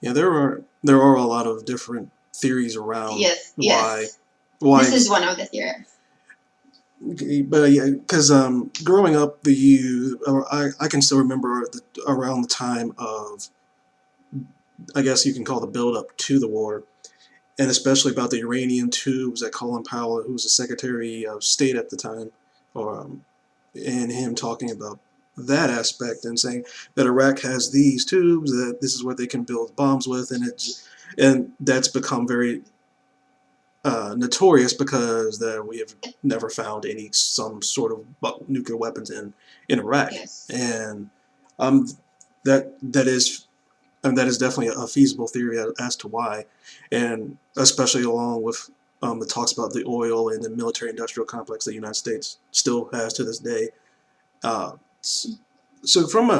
Yeah, there are a lot of different theories around Yes, why yes. why This is one of the theories. but yeah, because growing up, I can still remember around the time of, I guess you can call the build up to the war, and especially about the uranium tubes that Colin Powell, who was the Secretary of State at the time, or and him talking about that aspect and saying that Iraq has these tubes, that this is what they can build bombs with, and that's become very notorious because that we have never found some sort of nuclear weapons in Iraq, Yes. and um, that is definitely a feasible theory as to why, and especially along with the talks about the oil and the military-industrial complex that the United States still has to this day. Uh, so from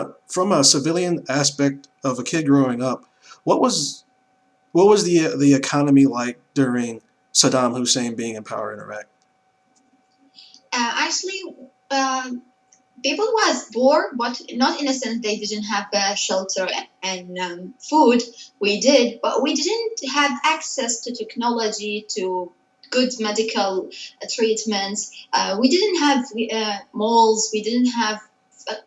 a civilian aspect of a kid growing up, what was the economy like during Saddam Hussein being in power in Iraq? Actually, people was poor, but not in a sense they didn't have shelter and food. We did, but we didn't have access to technology, to good medical treatments. We didn't have malls. We didn't have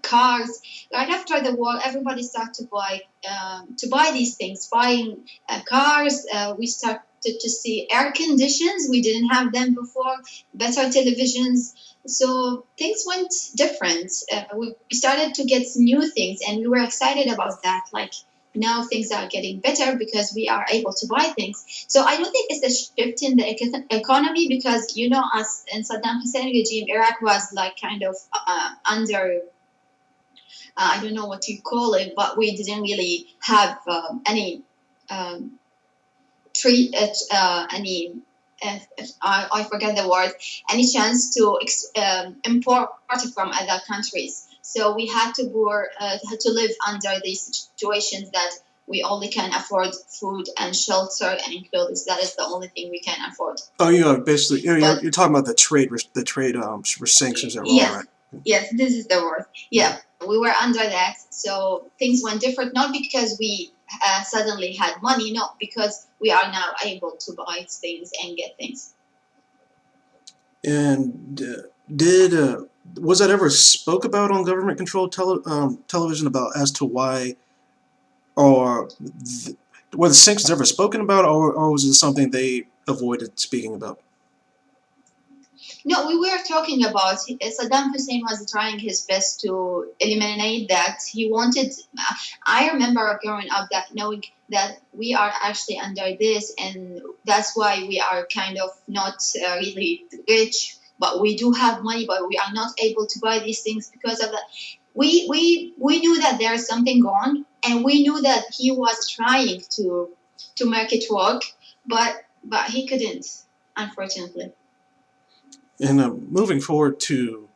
cars. Right after the war, everybody started to buy these things, buying cars. We started to see air conditions. We didn't have them before. Better televisions. So things went different. We started to get new things, and we were excited about that. Like now things are getting better because we are able to buy things. So I don't think it's a shift in the economy because us in Saddam Hussein regime, Iraq was like kind of under. I don't know what you call it, but we didn't really have any um, treat any I forget the word, any chance to import from other countries. So we had to live under these situations that we only can afford food and shelter and clothes. That is the only thing we can afford. Oh, basically, But you're talking about the trade sanctions that were on yes, Iraq. yes, this is the word. Yeah, we were under that, so things went different. Not because we suddenly had money, no, because we are now able to buy things and get things. And did was that ever spoke about on government controlled television about as to why, or were the sanctions ever spoken about, or was it something they avoided speaking about? No, we were talking about Saddam Hussein was trying his best to eliminate that. He wanted. I remember growing up that knowing that we are actually under this, and that's why we are kind of not really rich, but we do have money, but we are not able to buy these things because of that. We knew that there is something wrong, and we knew that he was trying to make it work, but he couldn't, unfortunately. And moving forward to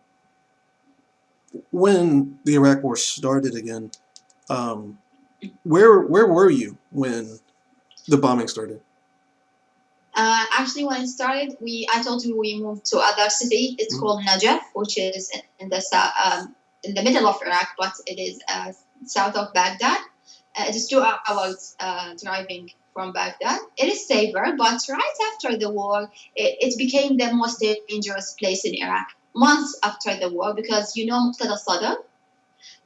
when the Iraq War started again, um, where were you when the bombing started? Actually, when it started, I told you we moved to other city. It's called Najaf, which is in the middle of Iraq, but it is south of Baghdad. It is 2 hours driving from Baghdad. It is safer, but right after the war, it became the most dangerous place in Iraq. Months after the war, because Muqtada Sadr,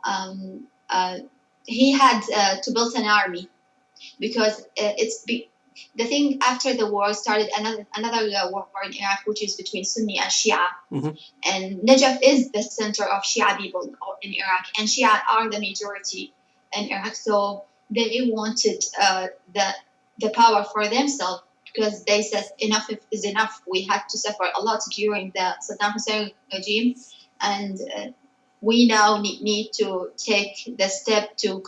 um, uh, he had to build an army because the thing after the war started another war in Iraq, which is between Sunni and Shia. Mm-hmm. And Najaf is the center of Shia people in Iraq, and Shia are the majority in Iraq. So they wanted the power for themselves because they said enough is enough. We had to suffer a lot during the Saddam Hussein regime, and we now need to take the step to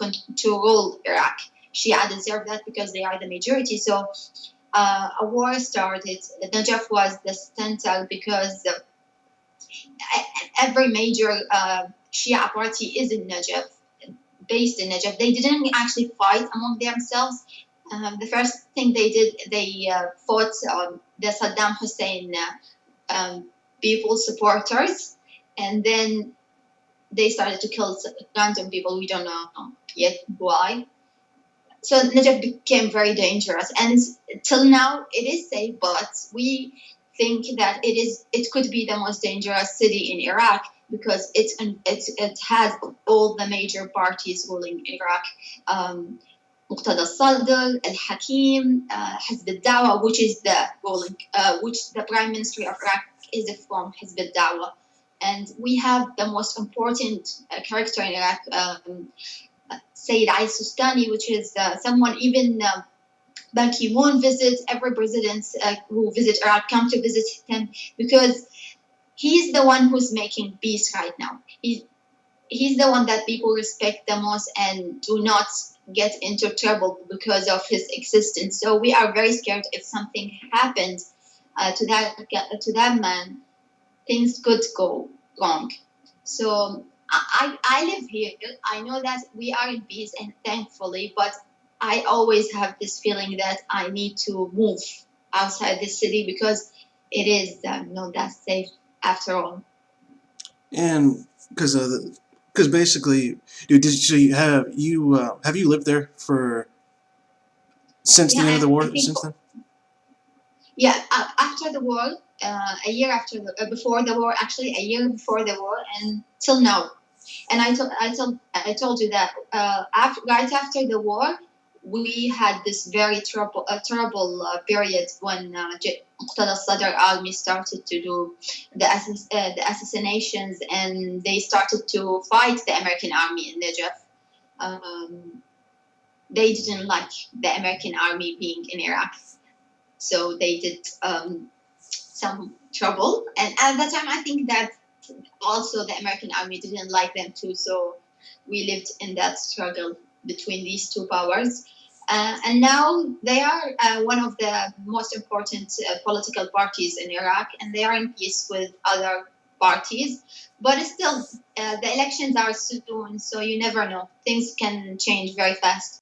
rule Iraq. Shia deserve that because they are the majority. So a war started. Najaf was the center because every major Shia party is in Najaf, based in Najaf. They didn't actually fight among themselves. The first thing they did, they fought the Saddam Hussein people supporters, and then they started to kill random people. We don't know yet why. So Najaf became very dangerous, and till now it is safe, but we think that it could be the most dangerous city in Iraq because it has all the major parties ruling Iraq. Um, مقتدى الصدر, الحكيم, حزب الدعوة, which is the ruling, which the Prime Ministry of Iraq is from حزب الدعوة, and we have the most important character in Iraq, Sayyid Ali Sistani, which is someone even Ban Ki-moon visits. Every president who visits Iraq come to visit him because he's the one who's making peace right now. He's the one that people respect the most and do not get into trouble because of his existence. So we are very scared if something happens to that man, things could go wrong. So I live here. I know that we are in peace, and thankfully, but I always have this feeling that I need to move outside the city because it is not that safe after all. And because basically, dude, so have you lived there for since the Yeah, end of the war? I think Since then? yeah, after the war, a year after before the war, actually a year before the war, and till now. And I told you that right after the war, we had this very terrible period when Muqtada Sadr army started to do the assassinations, and they started to fight the American army in Najaf. Um, they didn't like the American army being in Iraq, so they did some trouble. And at that time, I think that also the American army didn't like them too. So we lived in that struggle between these two powers. And now they are one of the most important political parties in Iraq, and they are in peace with other parties. But still, the elections are soon, so you never know. Things can change very fast.